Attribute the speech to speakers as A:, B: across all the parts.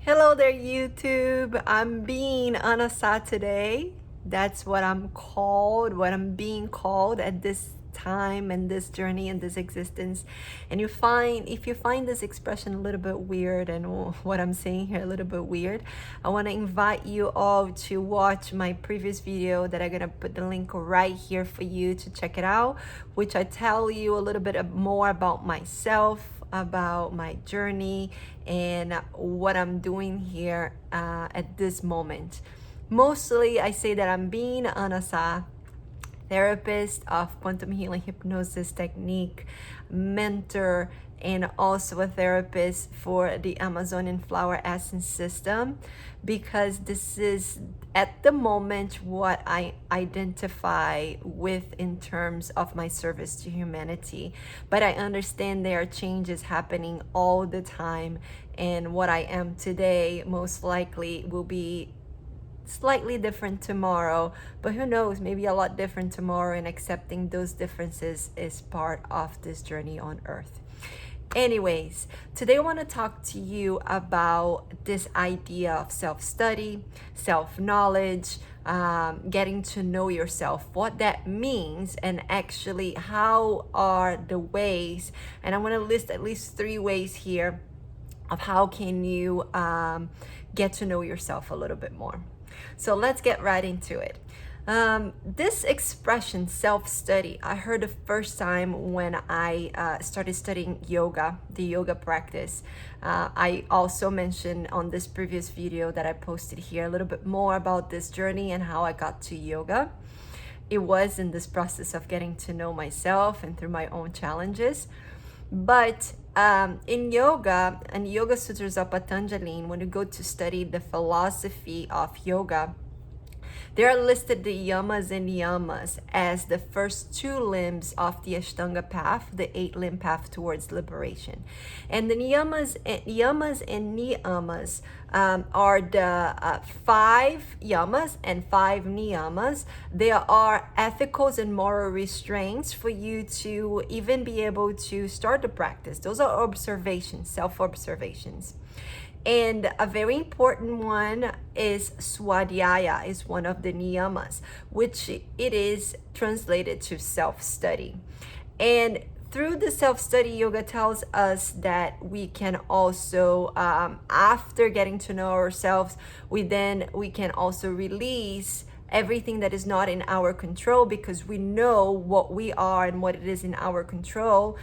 A: Hello there, YouTube. I'm being on a Saturday. That's what I'm called, what I'm being called at this time and this journey and this existence. And if you find this expression a little bit weird and what I'm saying here a little bit weird, I want to invite you all to watch my previous video that I'm going to put the link right here for you to check it out, which I tell you a little bit more about myself, about my journey and what I'm doing here at this moment. Mostly, I say that I'm being Anasa, therapist of quantum healing hypnosis technique, mentor, and also a therapist for the Amazonian flower essence system, because this is at the moment what I identify with in terms of my service to humanity. But I understand there are changes happening all the time, and what I am today most likely will be slightly different tomorrow, but who knows, maybe a lot different tomorrow, and accepting those differences is part of this journey on earth. Anyways, today I want to talk to you about this idea of self-study, self-knowledge, getting to know yourself, what that means, and actually how are the ways, and I want to list at least 3 ways here of how can you get to know yourself a little bit more. So let's get right into it. This expression, self-study, I heard the first time when I started studying yoga, the yoga practice. I also mentioned on this previous video that I posted here a little bit more about this journey and how I got to yoga. It was in this process of getting to know myself and through my own challenges. But in yoga and Yoga Sutras of Patanjali, when you go to study the philosophy of yoga, there are listed the yamas and niyamas as the first 2 limbs of the Ashtanga path, the 8-limb path towards liberation. And the yamas and niyamas are the 5 yamas and 5 niyamas. They are ethicals and moral restraints for you to even be able to start the practice. Those are observations, self-observations. And a very important one is swadhyaya, is one of the niyamas, which it is translated to self-study. And through the self-study, yoga tells us that we can also, after getting to know ourselves, we can also release everything that is not in our control, because we know what we are and what it is in our control,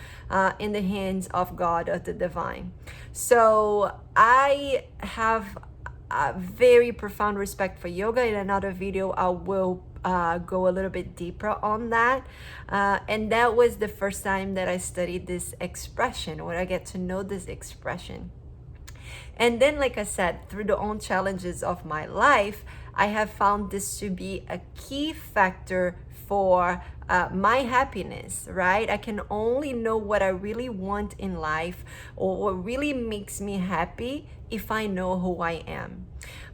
A: in the hands of God, of the divine. So I have a very profound respect for yoga. In another video I will go a little bit deeper on that, and that was the first time that I studied this expression, or I get to know this expression. And then, like I said, through the own challenges of my life, I have found this to be a key factor for my happiness, right? I can only know what I really want in life, or what really makes me happy, if I know who I am.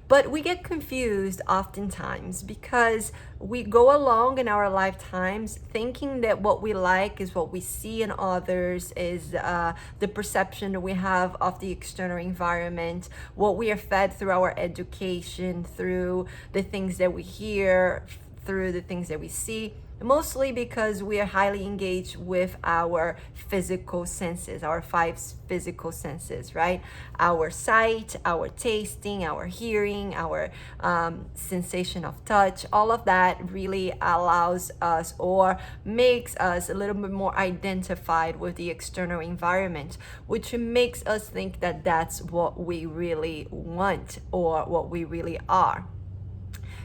A: But we get confused oftentimes because we go along in our lifetimes thinking that what we like is what we see in others, is the perception that we have of the external environment, what we are fed through our education, through the things that we hear, through the things that we see. Mostly because we are highly engaged with our physical senses, our 5 physical senses, right? Our sight, our tasting, our hearing, our sensation of touch, all of that really allows us or makes us a little bit more identified with the external environment, which makes us think that that's what we really want or what we really are.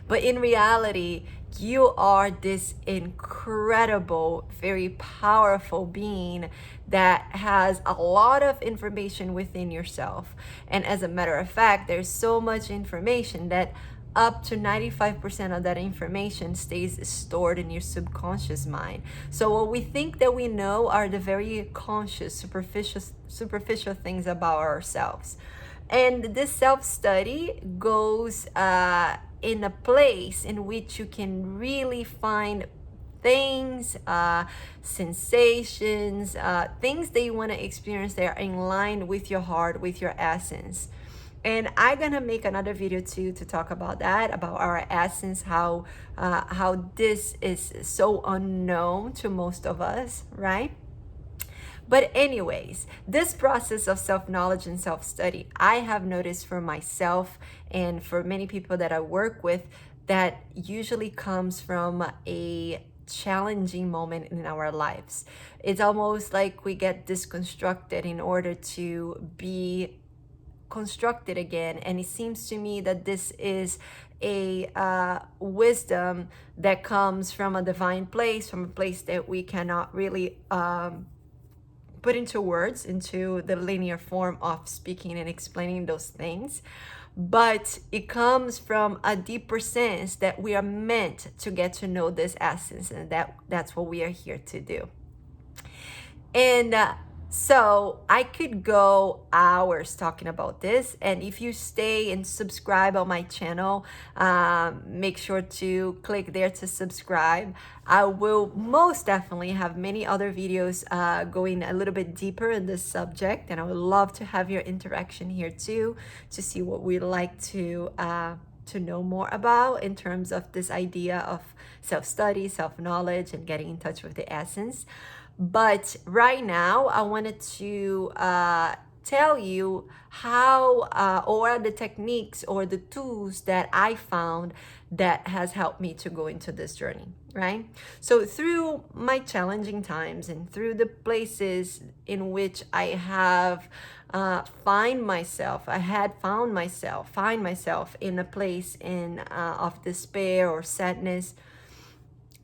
A: But in reality, you are this incredible, very powerful being that has a lot of information within yourself. And as a matter of fact, there's so much information that up to 95% of that information stays stored in your subconscious mind. So what we think that we know are the very conscious, superficial things about ourselves. And this self-study goes in a place in which you can really find things, sensations, things that you want to experience that are in line with your heart, with your essence. And I'm gonna make another video too to talk about that, about our essence, how this is so unknown to most of us, right? But anyways, this process of self-knowledge and self-study, I have noticed for myself and for many people that I work with, that usually comes from a challenging moment in our lives. It's almost like we get disconstructed in order to be constructed again. And it seems to me that this is a wisdom that comes from a divine place, from a place that we cannot really put into words, into the linear form of speaking and explaining those things. But it comes from a deeper sense that we are meant to get to know this essence, and that's what we are here to do. And so I could go hours talking about this. And if you stay and subscribe on my channel, make sure to click there to subscribe. I will most definitely have many other videos going a little bit deeper in this subject. And I would love to have your interaction here too, to see what we'd like to know more about in terms of this idea of self-study, self-knowledge, and getting in touch with the essence. But right now, I wanted to tell you how or the techniques or the tools that I found that has helped me to go into this journey, right? So through my challenging times and through the places in which I have find myself in a place of despair or sadness,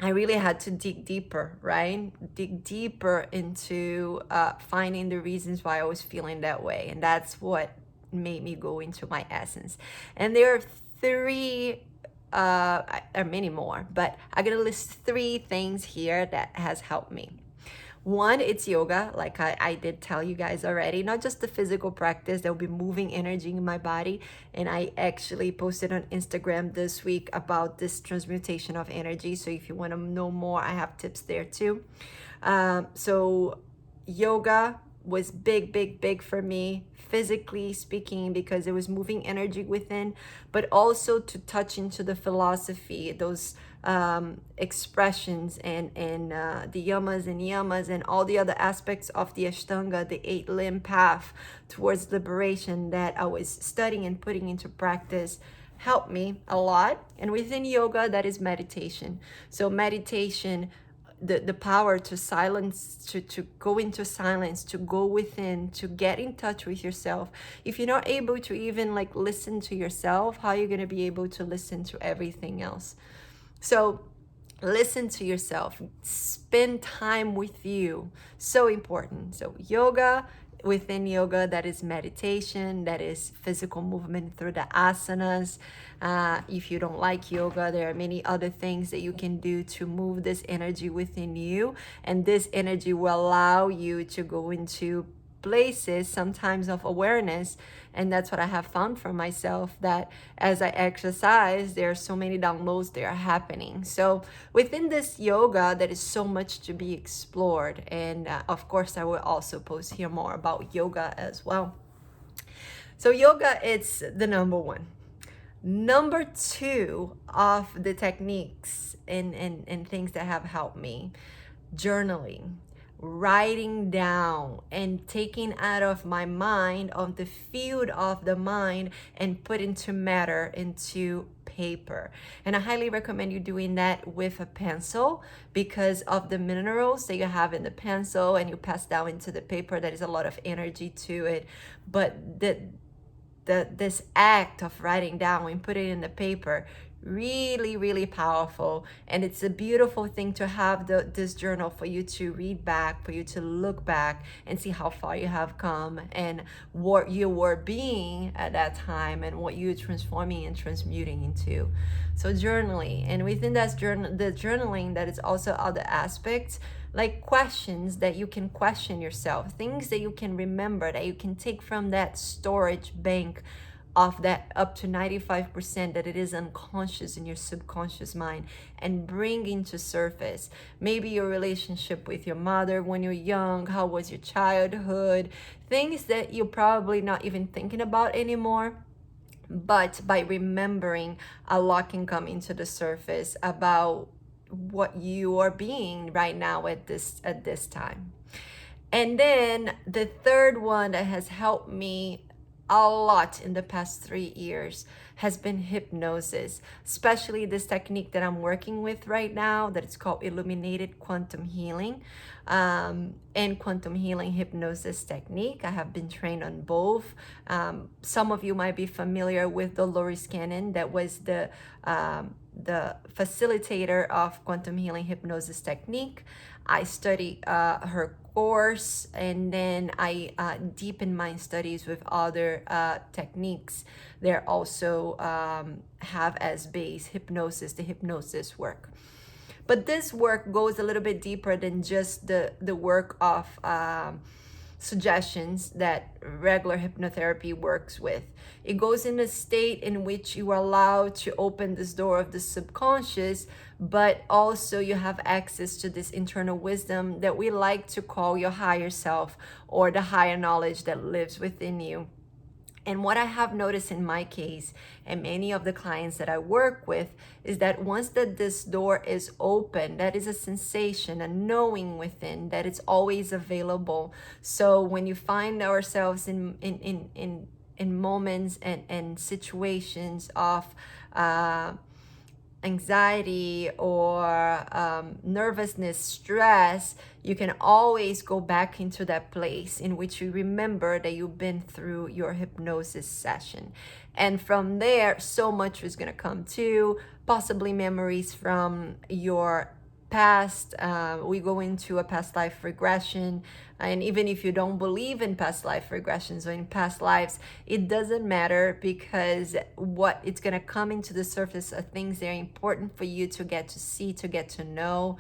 A: I really had to dig deeper, right? Dig deeper into finding the reasons why I was feeling that way. And that's what made me go into my essence. And there are three, there are many more, but I'm going to list three things here that has helped me. One, it's yoga, like I did tell you guys already, not just the physical practice, there'll be moving energy in my body. And I actually posted on Instagram this week about this transmutation of energy. So if you want to know more, I have tips there too. So yoga was big for me, physically speaking, because it was moving energy within, but also to touch into the philosophy, those expressions and the yamas and yamas and all the other aspects of the Ashtanga, the 8-limb path towards liberation that I was studying and putting into practice, helped me a lot. And within yoga, that is meditation. So meditation, the power to silence, to go into silence, to go within, to get in touch with yourself. If you're not able to even like listen to yourself, how are you going to be able to listen to everything else? So listen to yourself, spend time with you. So important. So yoga, within yoga, that is meditation, that is physical movement through the asanas. If you don't like yoga, there are many other things that you can do to move this energy within you. And this energy will allow you to go into places sometimes of awareness. And that's what I have found for myself, that as I exercise, there are so many downloads that are happening. So within this yoga, there is so much to be explored. And of course, I will also post here more about yoga as well. So yoga, it's the number one. Number two of the techniques and things that have helped me, journaling, writing down and taking out of my mind, of the field of the mind, and put into matter, into paper. And I highly recommend you doing that with a pencil, because of the minerals that you have in the pencil and you pass down into the paper. There is a lot of energy to it, but this act of writing down and putting it in the paper, really powerful. And it's a beautiful thing to have this journal for you to read back, for you to look back and see how far you have come and what you were being at that time and what you're transforming and transmuting into. So journaling, and within that the journaling, that is also other aspects, like questions that you can question yourself, things that you can remember, that you can take from that storage bank of that up to 95% that it is unconscious in your subconscious mind, and bring into surface. Maybe your relationship with your mother when you're young, how was your childhood, things that you're probably not even thinking about anymore. but by remembering, a lot can come into the surface about what you are being right now at this time. And then the third one that has helped me a lot in the past 3 years has been hypnosis, especially this technique that I'm working with right now that it's called illuminated quantum healing, and quantum healing hypnosis technique. I have been trained on both. Some of you might be familiar with Dolores Cannon, that was the facilitator of quantum healing hypnosis technique. I studied her course, and then I deepened my studies with other techniques that also have as base hypnosis, the hypnosis work. But this work goes a little bit deeper than just the work of suggestions that regular hypnotherapy works with. It goes in a state in which you are allowed to open this door of the subconscious, but also you have access to this internal wisdom that we like to call your higher self, or the higher knowledge that lives within you. And what I have noticed in my case and many of the clients that I work with is that once that this door is open, that is a sensation, a knowing within that it's always available. So when you find ourselves in moments and situations of anxiety or nervousness, stress, you can always go back into that place in which you remember that you've been through your hypnosis session. And from there, so much is going to come to, possibly memories from your past. We go into a past life regression, and even if you don't believe in past life regressions or in past lives, it doesn't matter, because what it's going to come into the surface are things that are important for you to get to see, to get to know.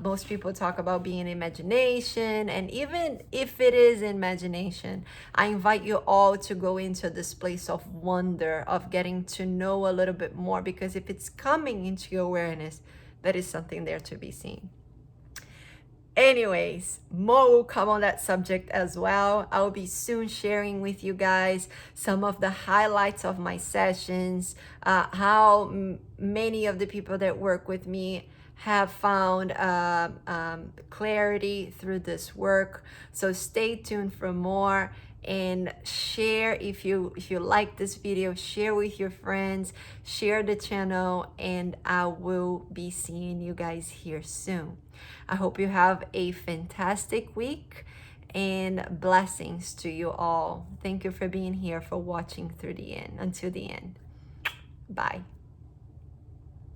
A: Most people talk about being imagination, and even if it is imagination, I invite you all to go into this place of wonder, of getting to know a little bit more, because if it's coming into your awareness, that is something there to be seen. Anyways, more will come on that subject as well. I will be soon sharing with you guys some of the highlights of my sessions, how many of the people that work with me have found clarity through this work. So stay tuned for more, and share if you like this video, share with your friends, share the channel, and I will be seeing you guys here soon. I hope you have a fantastic week, and blessings to you all. Thank you for being here, for watching through the end, until the end. Bye.